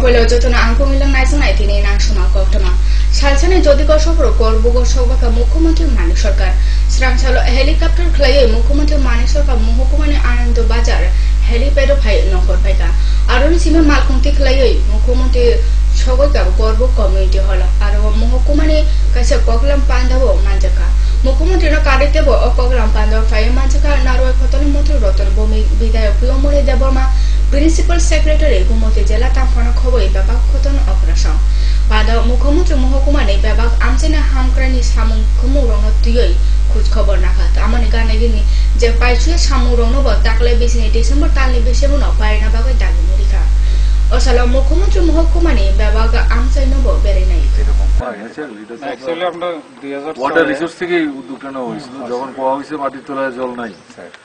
হইল যতন আংকুমিলাং নাইজং নাইতিনি নাংসুমা কক্টমা সালসানে যদি গসফর করবো গসবাকা মুখ্যমন্ত্রী মানিক সরকার স্রাংসালো হেলিকপ্টার খেলাইয়ে মুখ্যমন্ত্রী মানিক সরকার মহকুমানে আনন্দ বাজার হেলিপ্যাড ফাই নকর ফাইকা আরনি সিমে মালকুংতি খেলাইয়ে মুখ্যমন্ত্রী সগৈকা গর্ব কমিউনিটি হল আর মহকুমানে কাছে কগলাম পান্দাবো মানজাকা মুখ্যমন্ত্রী কারিতেব অকগলাম পান্দাব ফাই মানজাকা নারোয় খতনি মন্ত্রী রতন ভৌমিক বিধায়ক প্রিয়মণি দেববর্মা প্রিন্সিপাল সেক্রেটারি গুমতি জেলা তাম্পানা খবর বেবাক খতন অপারেশন পাদা মুখ্যমন্ত্রী মহকুমানে বেবাক আমচেনা হামক্রানি সামুং খুমুরং তুই খোঁজ খবর নাখাত আমনি গানে গিনি যে পাইছুয়ে সামুরং নব তাকলে বিসনি ডিসেম্বর তালনি বেসেবন পায়না বাগৈ দাগি মরিকা অসালা মুখ্যমন্ত্রী মহকুমানে বেবাক আমচাই নব বেরে নাই অ্যাকচুয়ালি আমরা ওয়াটার রিসোর্স থেকে উদ্যোগটা নেওয়া হয়েছিল যখন পাওয়া হয়েছে মাটির তলায় জল নাই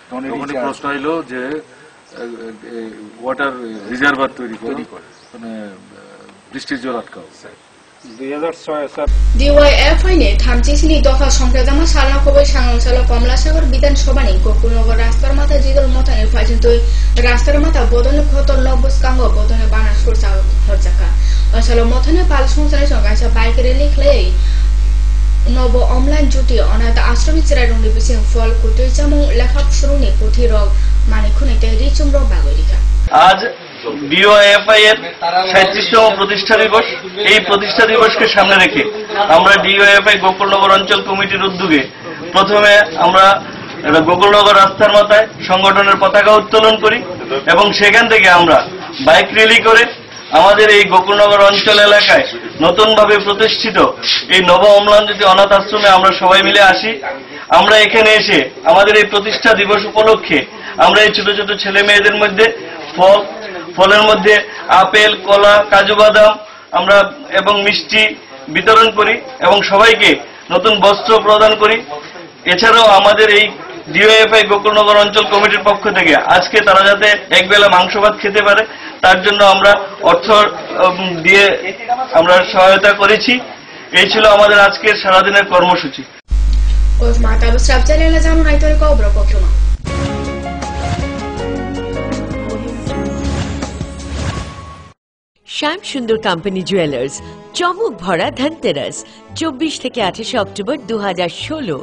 তখন প্রশ্ন হইলো যে ওয়াটার রিজার্ভার তৈরি করে মানে বৃষ্টির জল আটকাও 2006 ডিওয়াইএফআইনে থামচিসনি দফা সংক্রাদামা সালনা খবর সাংসালো কমলাসাগর বিধানসভানি গোকুলনগর রাস্তার মাথা জিদল মতানি পর্যন্ত রাস্তার মাথা বদনে খতর নবস্কাঙ্গ বদনে বানা সুরসা হরজাকা অসালো মথনে পাল সংসারের সঙ্গে বাইক রেলি খেলে নব অমলাইন জুটি অনাথ আশ্রমিক চিরাডুঙ্গি বিসিং ফল কুটুই চামুং লেখা শুরুনি পুথি রগ মানিকুনিতে রিচুমর বাগরিকা আজ ডিওএফআই এর 37তম প্রতিষ্ঠা দিবস। এই প্রতিষ্ঠা দিবসকে সামনে রেখে আমরা ডিওএফআই গোকুলনগর অঞ্চল কমিটির উদ্যোগে প্রথমে আমরা গোকুলনগর রাস্তার মাথায় সংগঠনের পতাকা উত্তোলন করি এবং সেখান থেকে আমরা বাইক র্যালি করে আমাদের এই গোকুলনগর অঞ্চল এলাকায় নতুনভাবে প্রতিষ্ঠিত এই নব অম্লানজ্যোতি অনাথ আশ্রমে আমরা সবাই মিলে আসি। আমরা এখানে এসে আমাদের এই প্রতিষ্ঠা দিবস উপলক্ষে আমরা এই ছোট ছোট ছেলে মেয়েদের মধ্যে ফলের মধ্যে আপেল, কলা, কাজু বাদাম আমরা এবং মিষ্টি বিতরণ করি এবং সবাইকে নতুন বস্ত্র প্রদান করি। এছাড়াও আমাদের এই ডিওএফআই গোকুলনগর অঞ্চল কমিটির পক্ষ থেকে আজকে তারা যাতে একবেলা মাংস ভাত খেতে পারে তার জন্য আমরা অর্থ দিয়ে আমরা সহায়তা করেছি। এই ছিল আমাদের আজকের সারাদিনের কর্মসূচি। শ্যাম সুন্দর কোম্পানি জুয়েলার্স চমক ভরা ধনতেরাস 24 থেকে 28 অক্টোবর 2016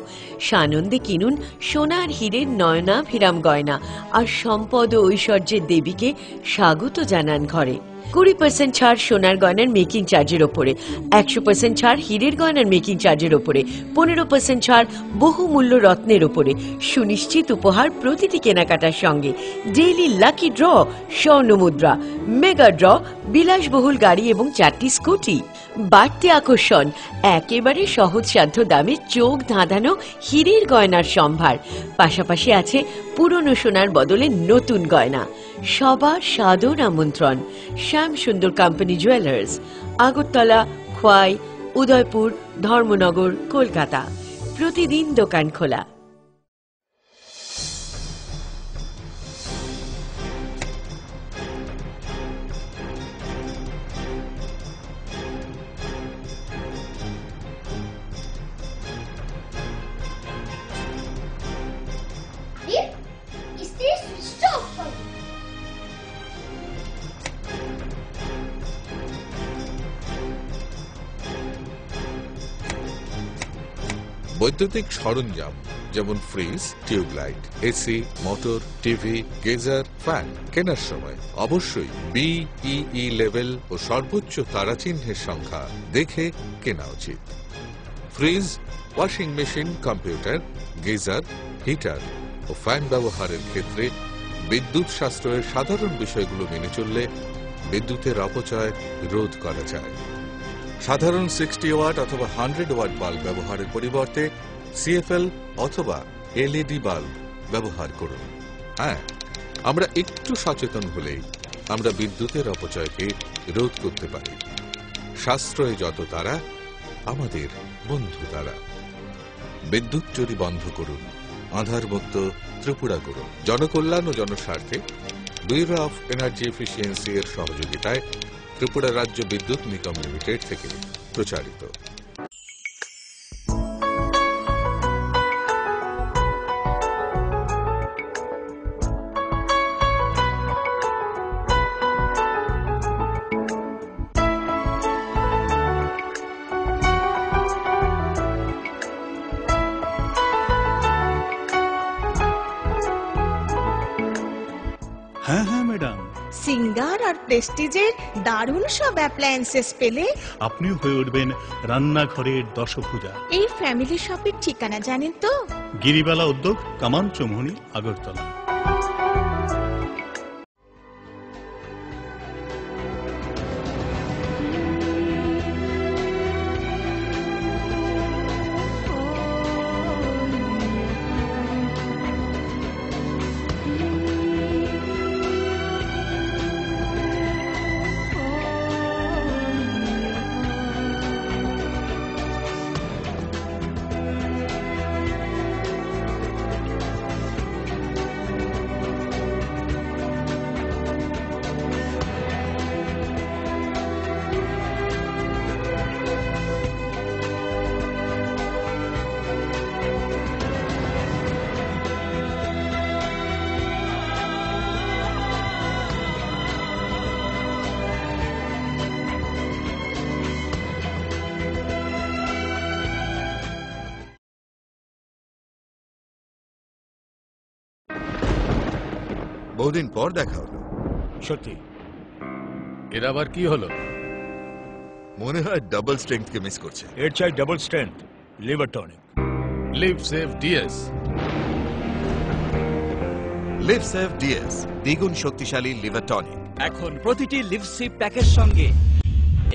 সানন্দে কিনুন সোনার হীরের নয়নাভিরাম গয়না আর সম্পদ ও ঐশ্বর্যের দেবীকে স্বাগত জানান ঘরে। 20% ছাড় সোনার গয়নার মেকিং চার্জের ওপরে, 100% ছাড় হীরের গয়নার মেকিং চার্জের ওপরে, 15% ছাড় বহুমূল্য রত্নের ওপরে, সুনিশ্চিত উপহার প্রতিটি কেনাকাটার সঙ্গে, ডেইলি লাকি ড্র, স্বর্ণ মুদ্রা, মেগা ড্র, বিলাসবহুল গাড়ি এবং 4টি স্কুটি। বাড়তি আকর্ষণ, একেবারে সহজসাধ্য দামে চোখ ধাঁধানো হীরের গয়নার সম্ভার। পাশাপাশি আছে পুরনো সোনার বদলে নতুন গয়না। সবার সাদর আমন্ত্রণ। Shyam Sundar company jewellers, Agartala, Khowai, Udaipur, Dharmanagar, Kolkata. প্রতিদিন দোকান খোলা। বৈদ্যুতিক সরঞ্জাম যেমন fridge, tubelight, AC, motor, TV, geyser, fan কেনার সময় অবশ্যই বিইই লেভেল ও সর্বোচ্চ তারাচিহ্নের সংখ্যা দেখে কেনা উচিত। Fridge, washing machine, computer, geyser, heater ও ফ্যান ব্যবহারের ক্ষেত্রে বিদ্যুৎ সাশ্রয়ের সাধারণ বিষয়গুলো মেনে চললে বিদ্যুতের অপচয় রোধ করা যায়। সাধারণ 60 ওয়াট অথবা 100 ওয়াট বাল্ব ব্যবহারের পরিবর্তে সিএফএল অথবা এলইডি বাল্ব ব্যবহার করুন। হ্যাঁ, আমরা একটু সচেতন হলেই আমরা বিদ্যুতের অপচয়কে রোধ করতে পারি। সাশ্রয়ে যত তারা, আমাদের বন্ধু তারা। বিদ্যুৎ চুরি বন্ধ করুন, আধারমুক্ত ত্রিপুরা করুন। জনকল্যাণ ও জনস্বার্থে ব্যুরো অফ এনার্জি এফিসিয়েন্সি এর সহযোগিতায় ত্রিপুরা রাজ্য বিদ্যুৎ নিগম লিমিটেড থেকে প্রচারিত। সিঙ্গার আর প্রেস্টিজের দারুণ সব অ্যাপ্লায়েন্সেস পেলে আপনিও হয়ে উঠবেন রান্নাঘরের দশভুজা। এই ফ্যামিলি শপের ঠিকানা জানেন তো? গিরিবালা উদ্যোগ, কামান চৌমুহনী, আগরতলা। বহুদিন পর দেখা হলো। সত্যি, এর আবার কি হলো? মনে হয় ডাবল স্ট্রেংথকে মিস করছে। এর চাই double strength liver tonic. Liv Save DS. Liv Save DS দ্বিগুণ শক্তিশালী লিভার টনিক। এখন প্রতিটি লিভসিপ প্যাকের সঙ্গে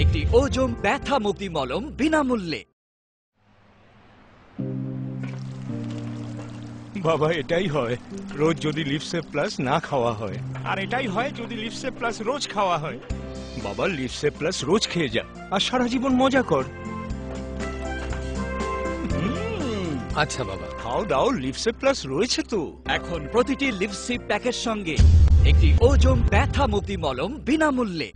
একটি ওজম ব্যথা মুক্তি মলম বিনামূল্যে। বাবা, এটাই হয় রোজ যদি লিভসেভ প্লাস না খাওয়া হয়, আর এটাই হয় যদি লিভসেভ প্লাস রোজ খাওয়া হয়। বাবা, লিভসেভ প্লাস রোজ খেয়ে যা আর সারা জীবন মজা কর। আচ্ছা বাবা, খাও দাও, লিভসেভ প্লাস রয়েছে তো। এখন প্রতিটি লিভসিপ প্যাকের সঙ্গে একটি ওজম ব্যথা মুক্তি মলম বিনামূল্যে।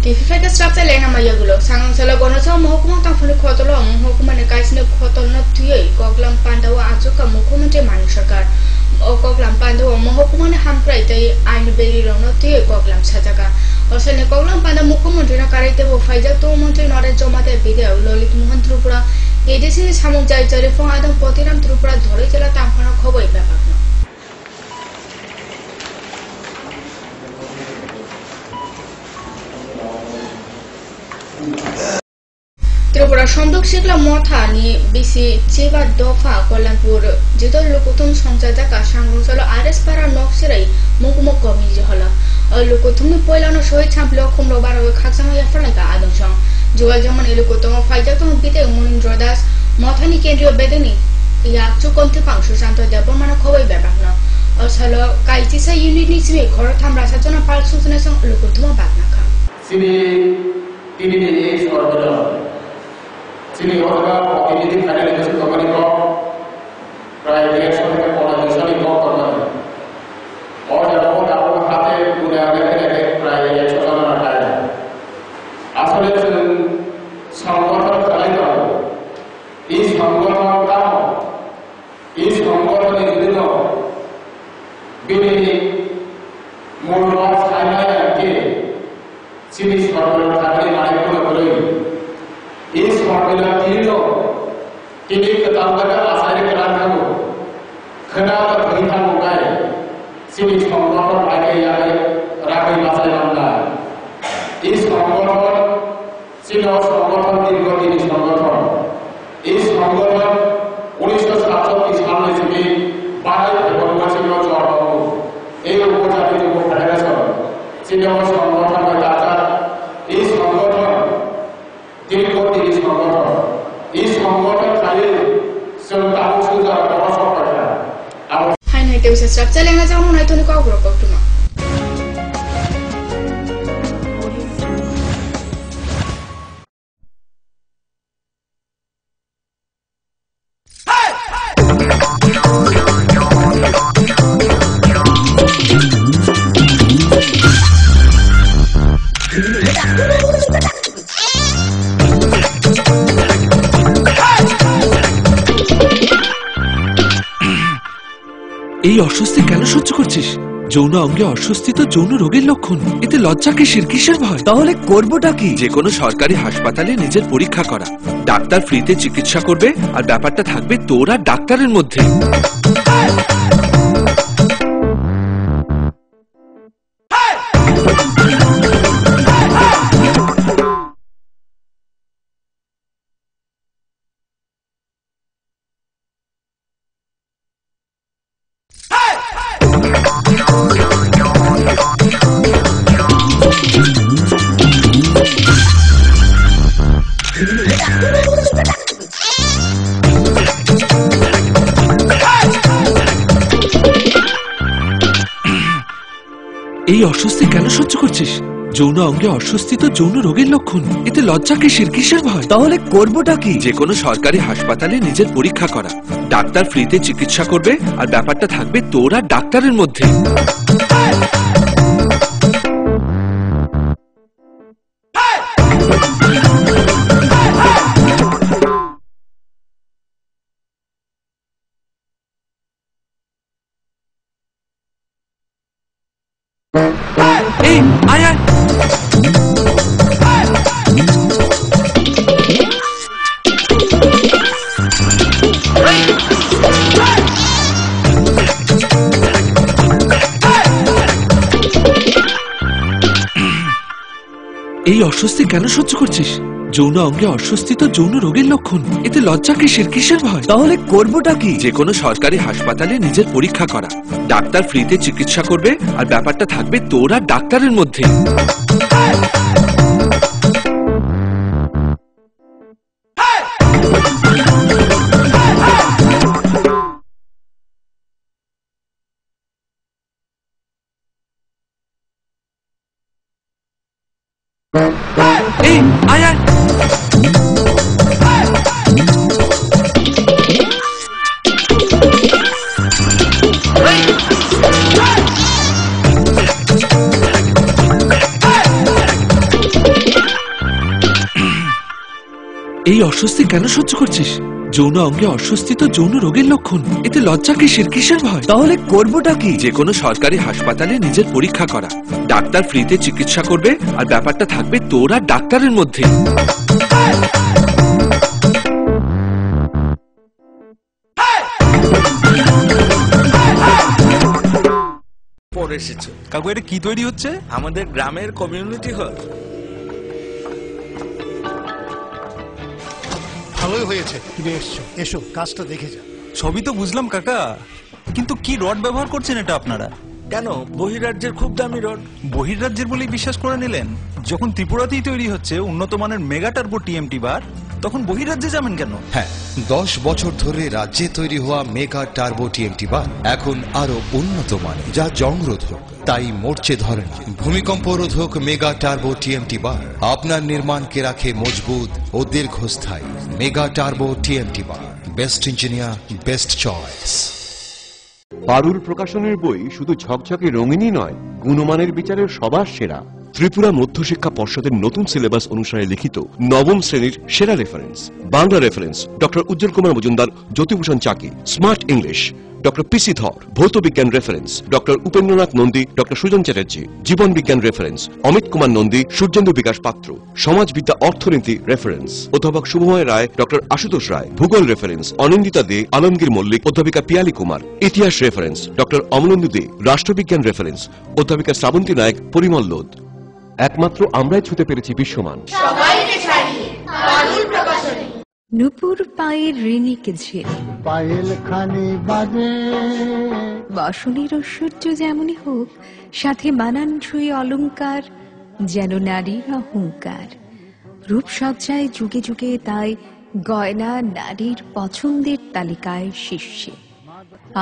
Tififeke strapta lena mayagulo sangang sala gonosa mahukuma tangfuni khotolo mahukuma ne kaisne khotolna tuyoi koglam pandawa achuka mukhumantri mani sarkar o koglam pandawa mahukuma ne hamprai tai ain beri rona tuyoi koglam sajaka osane koglam panda mukhumantri na karaite bo faija to mantri nare jomate bide lolit mohan tripura edisi samung jai jare fong adam potiram tripura dhore jela tamphana khoboi byapakno Tripura সন্দক শিকলা মথা নি BC Seva দফা কল্যাণপুর জিতল লোকথম সংচালকা সাংগঞ্চল RS পারা নকসিরাই মুকুমক কমিজি হল লোকথমনি পয়লানো সহিত ছাম্পল খুমলো বারো খাকসামা ইয়াফলাইকা আদংসং জুয়াল যেমন এলোকতম ফাইজাতম বিতে মনীন্দ্র দাস মথানি কেন্দ্রীয় বেদনী ইয়াকচু কন্থিপাং সুশান্ত দেবমানা খবই ব্যাপাকন অসল কাইচিসা ইউনিট নিসিমে ঘর থাম রাসাজনা পাল সুচনাসং লোকথম বাগনাখা সিনি তিনি এই সর্বদা চিনি হওয়া প্রতিনিধি ফ্যামিলি দেশ কোম্পানি को প্রায় 150 থেকে 150 জন লোক কর্মী और जब वो आपको खाते पूरे आगे के প্রায় 100 জন আটায় আসলে সংগঠন চালিত এই সংগঠনটা এই সংগঠনের জন্য বিভিন্ন মূল্য ছাইনাকে চিনি সরকার চাকরি মানে করে এই সরকারের তীর্ণ তিনি তালবাকা আসারে করার থাকো খনাত ভরিতা মুগায় চিনি সংগঠন আগে আগে রাখি বাসায় আমরা এই সংগঠন ছিল সংগঠন দীর্ঘদিন সংগঠন এই সংগঠন 1967 সালে থেকে 12 ফেব্রুয়ারি ছিল জন্ম এই উপজাতি যুব ফেডারেশন ছিল সংগঠন ডাক্তার এই সংগঠন দীর্ঘদিন সংগঠন এই সংগঠন চালিয়ে সন্তান সুযোগ প্রশাসন করে হাই নাই তেউসে স্ট্রাকচার লেনা যাও নাই তনি কাউ গ্রো কক্টুমা এই অস্বস্তি কেন সহ্য করছিস? যৌন অঙ্গে অস্বস্তি তো যৌন রোগের লক্ষণ। এতে লজ্জা কিসের ভয়? তাহলে করবোটা কি? যে কোনো সরকারি হাসপাতালে নিজের পরীক্ষা করা, ডাক্তার ফ্রিতে চিকিৎসা করবে আর ব্যাপারটা থাকবে তোর আর ডাক্তারের মধ্যে। এই অস্বস্তি কেন সহ্য করছিস? যৌন অঙ্গে অস্বস্তি তো যৌন রোগের লক্ষণ, এতে লজ্জা কিসের ভয়? তাহলে করবোটা কি? যে কোনো সরকারি হাসপাতালে নিজের পরীক্ষা করা, ডাক্তার ফ্রিতে চিকিৎসা করবে, আর ব্যাপারটা থাকবে তোর আর ডাক্তারের মধ্যে। এই আয় আয়, এই অস্বস্তি কেন সহ্য করছিস? যৌন অঙ্গে অস্বস্তি তো যৌন রোগের লক্ষণ, এতে লজ্জা কিসের ভয়? তাহলে করবোটা কি? যে কোনো সরকারি হাসপাতালে নিজের পরীক্ষা করা, ডাক্তার ফ্রিতে চিকিৎসা করবে, আর ব্যাপারটা থাকবে তোর আর ডাক্তারের মধ্যে। এই আয় আয়, এই অস্বস্তি কেন সহ্য করছিস? যৌন অঙ্গে অস্বস্তি তো যৌন রোগের লক্ষণ, এতে লজ্জা কিসের ভয়? তাহলে করবোটা কি? যে কোনো সরকারি হাসপাতালে নিজের পরীক্ষা করা, ডাক্তার ফ্রিতে চিকিৎসা করবে, আর ব্যাপারটা থাকবে তোর আর ডাক্তারের মধ্যে। পরে এসেছে। কাকু এটা কি তৈরি হচ্ছে? আমাদের গ্রামের কমিউনিটি হল। ভালোই হয়েছে তুমি এসছো, এসো কাজটা দেখে যা। সবই তো বুঝলাম কাকা, কিন্তু কি রড ব্যবহার করছেন এটা আপনারা? কেন, বহিরাজ্যের খুব দামি রড। বহিরাজ্যের বলেই বিশ্বাস করে নিলেন? যখন ত্রিপুরাতেই তৈরি হচ্ছে উন্নত মানের মেগা টার্বো টিএমটি বার, তখন বহিরাজ্যে যাবেন কেন? হ্যাঁ, 10 বছর ধরে রাজ্যে তৈরি হওয়া মেগা টার্বো টিএমটি বার এখন আরো উন্নত মানের, যা জংরোধক, তাই মরচে ধরে না। ভূমিকম্প রোধক মেগা টার্বো টিএমটি বার আপনার নির্মাণকে রাখে মজবুত ও দীর্ঘস্থায়ী। Mega turbo TMT bar, best engineer, best choice. Parul প্রকাশনের বই শুধু ঝকঝকে রঙিনই নয়, গুণমানের বিচারের সবার সেরা। ত্রিপুরা মধ্যশিক্ষা পর্ষদের নতুন সিলেবাস অনুসারে লিখিত নবম শ্রেণীর সেরা reference. Bangla reference doctor Ujjwal Kumar Majumdar, Jyotibhushan Chaki. Smart English doctor PC Dhar. ভৌত বিজ্ঞান reference doctor Upendranath Nandi, doctor Sujan Chatterjee. জীবন বিজ্ঞান রেফারেন্স অমিত কুমার নন্দী, সূর্যেন্দু বিকাশ পাত্র। সমাজবিদ্যা অর্থনীতি রেফারেন্স অধ্যাপক শুভময় রায়, ডক্টর আশুতোষ রায়। ভূগোল রেফারেন্স অনিন্দিতা দে, আলমগীর মল্লিক, অধ্যাপিকা পিয়ালি কুমার। ইতিহাস রেফারেন্স ডক্টর অমলেন্দু দে। রাষ্ট্রবিজ্ঞান রেফারেন্স অধ্যাপিকা শ্রাবন্তী নায়ক, পরিমল লোধ। একমাত্র আমরাই ছুতে পেরেছি বিশ্বমান। নুপুর পায়ের ঋণিকে ঝেড়ে পায়েল খানি বাজে, বাসনের ঐশ্বর্য যেমনই হোক, সাথে মানানসই অলংকার, যেন নারীর অহংকার। রূপসজ্জায় যুগে যুগে তাই গয়না নারীর পছন্দের তালিকায় শীর্ষে।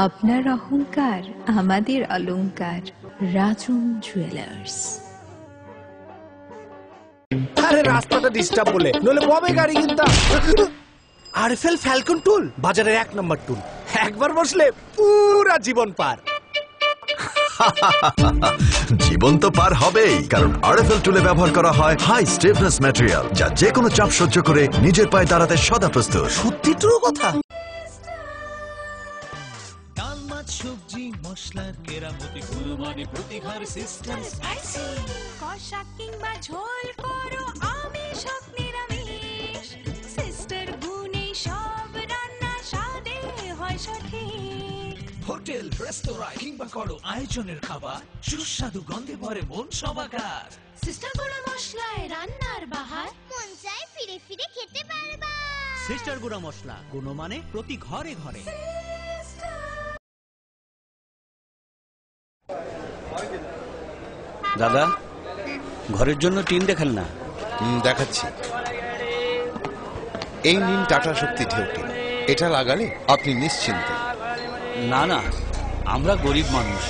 আপনার অহংকার আমাদের অলংকার। রাজন জুয়েলার্স। আরে রাস্তাটা ডিস্টার্ব বলে, নইলে ববে গাড়ি কিনতাম। আরএফএল ফ্যালকন টুল বাজারের 1 নম্বর টুল, একবার বসলে পুরা জীবন পার। জীবন তো পার হবেই, কারণ আরএফএল টুলে ব্যবহার করা হয় হাই স্টিফনেস ম্যাটেরিয়াল, যা যে কোনো চাপ সহ্য করে নিজের পায়ে দাঁড়াতে সদা প্রস্তুত। সত্যি ট্রু কথা। ডাল মাছ সবজি মশলার কেরামতি গুণমানে প্রতিঘর সিস্টেম স্পাইসি। কষা কিংবা ঝোল করো আমিষ হোক নিরামিষ, সিস্টার গুণে সব রান্না স্বাদে হয় সঠিক। হোটেল রেস্তোরাঁ কিংবা করো আয়োজনের খাবার, সুস্বাদু গন্ধে ভরে মন সবাকার। সিস্টার গুঁড়া মশলায় রান্নার বাহার, মন চায় ফিরে ফিরে খেতে পারবা। সিস্টার গুঁড়া মশলা, গুণমানে প্রতি ঘরে ঘরে। দাদা, ঘরের জন্য টিন দেখেন না? দেখাচ্ছি। এই নিন টাটা শক্তি ঢেউ টিন। এটা লাগালে আপনি নিশ্চিন্তে। না না, আমরা গরিব মানুষ,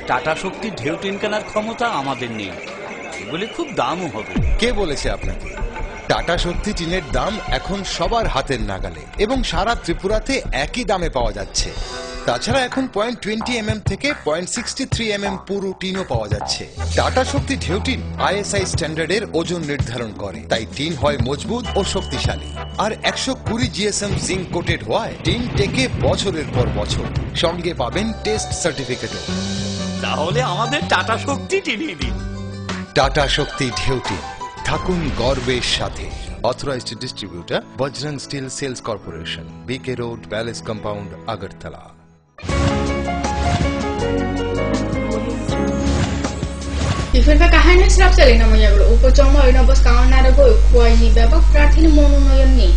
টাটা শক্তি ঢেউ টিন কেনার ক্ষমতা আমাদের নেই, এগুলি খুব দামও হবে। কে বলেছে আপনাকে? টাটা শক্তি টিনের দাম এখন সবার হাতের নাগালে এবং সারা ত্রিপুরাতে একই দামে পাওয়া যাচ্ছে। তাছাড়া এখন 0.20 থেকে 0.63 পুরো টিনও পাওয়া যাচ্ছে। টাটা শক্তি ঢেউ টিন ISI স্ট্যান্ডার্ডের ওজন নির্ধারণ করে, তাই টিন হয় মজবুত ও শক্তিশালী। আর 120 GSM জিঙ্ক কোটেড হওয়ায় টিন টেকে বছরের পর বছর। সঙ্গে পাবেন টেস্ট সার্টিফিকেটও। তাহলে আমাদের টাটা শক্তি টিনিয়ে দিন। টাটা শক্তি ঢেউ টিন, থাকুন গর্বের সাথে। Authorised distributor Bajrang steel sales corporation, BK road, palace compound, Agartala. Ifirka kahani srap selina moyaglo upachoma inobos kaonarago khoini bebak prathini mononoyonni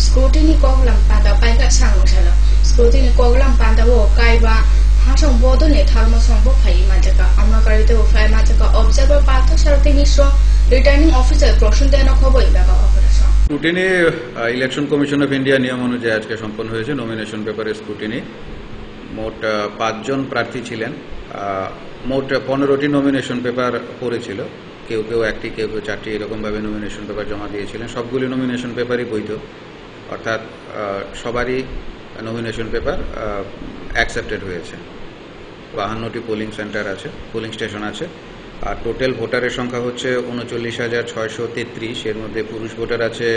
scrutiny koglam pada paika sangosala scrutiny koglam pada wo kaiba hasong bodone tharma sombok phai majaka amrakarite o phai majaka observer patho sarati misro returning officer proshundena khoboi beba operation scrutiny election commission of India নিয়ম অনুযায়ী আজকে সম্পন্ন হয়েছে nomination পেপারের scrutiny. মোট 5 জন প্রার্থী ছিলেন। মোট 15টি নমিনেশন পেপার পড়েছিল, কেউ কেউ একটি, কেউ কেউ 4টি, এরকমভাবে নমিনেশন পেপার জমা দিয়েছিলেন। সবগুলি নমিনেশন পেপারই বৈধ, অর্থাৎ সবারই নমিনেশন পেপার অ্যাকসেপ্টেড হয়েছে। 52টি পোলিং সেন্টার আছে, পোলিং স্টেশন আছে। আর টোটাল ভোটারের সংখ্যা হচ্ছে 39,633। এর মধ্যে পুরুষ ভোটার আছে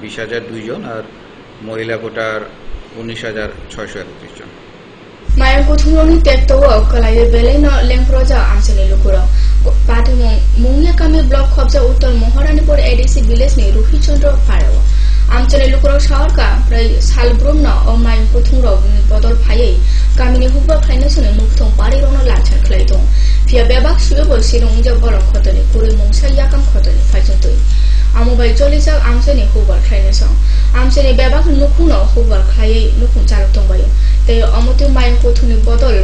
20,002 জন আর মহিলা ভোটার 19,631 জন। Mayang kuthungoni tekto wo kalai beleno lengproja amseni lukuro pati mungya kami block khobja uttor mohoranipur ADC village ni ruhi chandra pharawa amseni lukuro sharka prai salbrumna o mayang kuthungro podol phayei kamini hubba phainasone mukthong parirono lachan khlaitong fia bebak shuebo sirung ja bolok khotoni kuri mungsa yakam khotoni phaijontoi amobai cholijak amseni hubbar khlainasong amseni bebak nukhungno hubbar khlaiei nukhung charotong bayo tei amoti mayang kuthuni bodol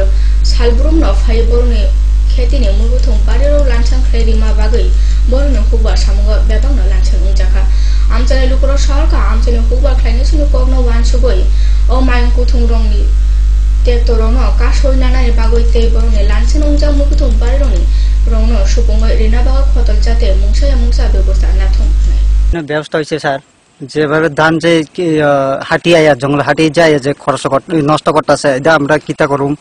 salbrumno phai boroni khetini mubuthong pariro lanchang khlairima bagai boroni hubbar samuga bebakno lanchang ungjaka amchani lukro sharka amchani hubbar khlainasuni kogno wansugoi o mayang kuthung rongni tekto rongno kasoi nanani bagoi tei boroni lanchang ungjak mubuthong parironi rongno supungoi rina baga khotol jate mungsa ব্যবস্থা নাথং ব্যবস্থা হইছে sir, যেভাবে ধান যে হাটিয়ে জঙ্গল হাটিয়ে যায় যে খরচ নষ্ট করতেছে, এটা আমরা কিতা করুম?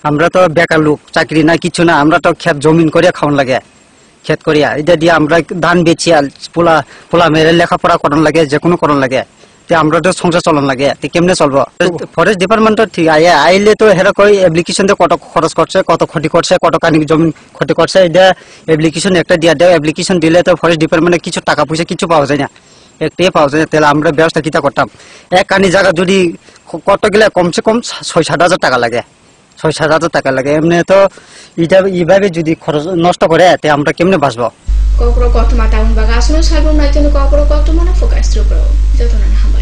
আমরা তো বেকার লোক, চাকরি না কিছু না, আমরা তো ক্ষেত জমিন করিয়া খাওয়ান লাগে, ক্ষেত করিয়া এটা দিয়ে আমরা ধান বেচি আর পোলা মেরে লেখাপড়া করান লাগে, যে কোনো করান লাগে, আমরা তো সংসার চলন লাগে, কেমনে চলবো? ফরেস্ট ডিপার্টমেন্ট ঠিক আইলে তো হেরা কই অ্যাপ্লিকেশন দিয়ে কত খরচ করছে, কত ক্ষতি করছে, কত কানি জমি ক্ষতি করছে, এটা অ্যাপ্লিকেশন একটা দিয়া দেয়। অ্যাপ্লিকেশন দিলে তো ফরেস্ট ডিপার্টমেন্টে কিছু টাকা পয়সা কিছু পাওয়া যায় না, একটাই পাওয়া যায়। তাহলে আমরা ব্যবস্থা কিতা করতাম? এক কানি জায়গা যদি কত গেলে কমসে কম 6-7 হাজার টাকা লাগে, 6-7 হাজার টাকা লাগে। এমনি তো এটা এইভাবে যদি খরচ নষ্ট করে তে আমরা কেমনে বাঁচবো? kokro kotuma taun baga asno salbum naitenu kokro kotuma na fokas trupro jotona na hamba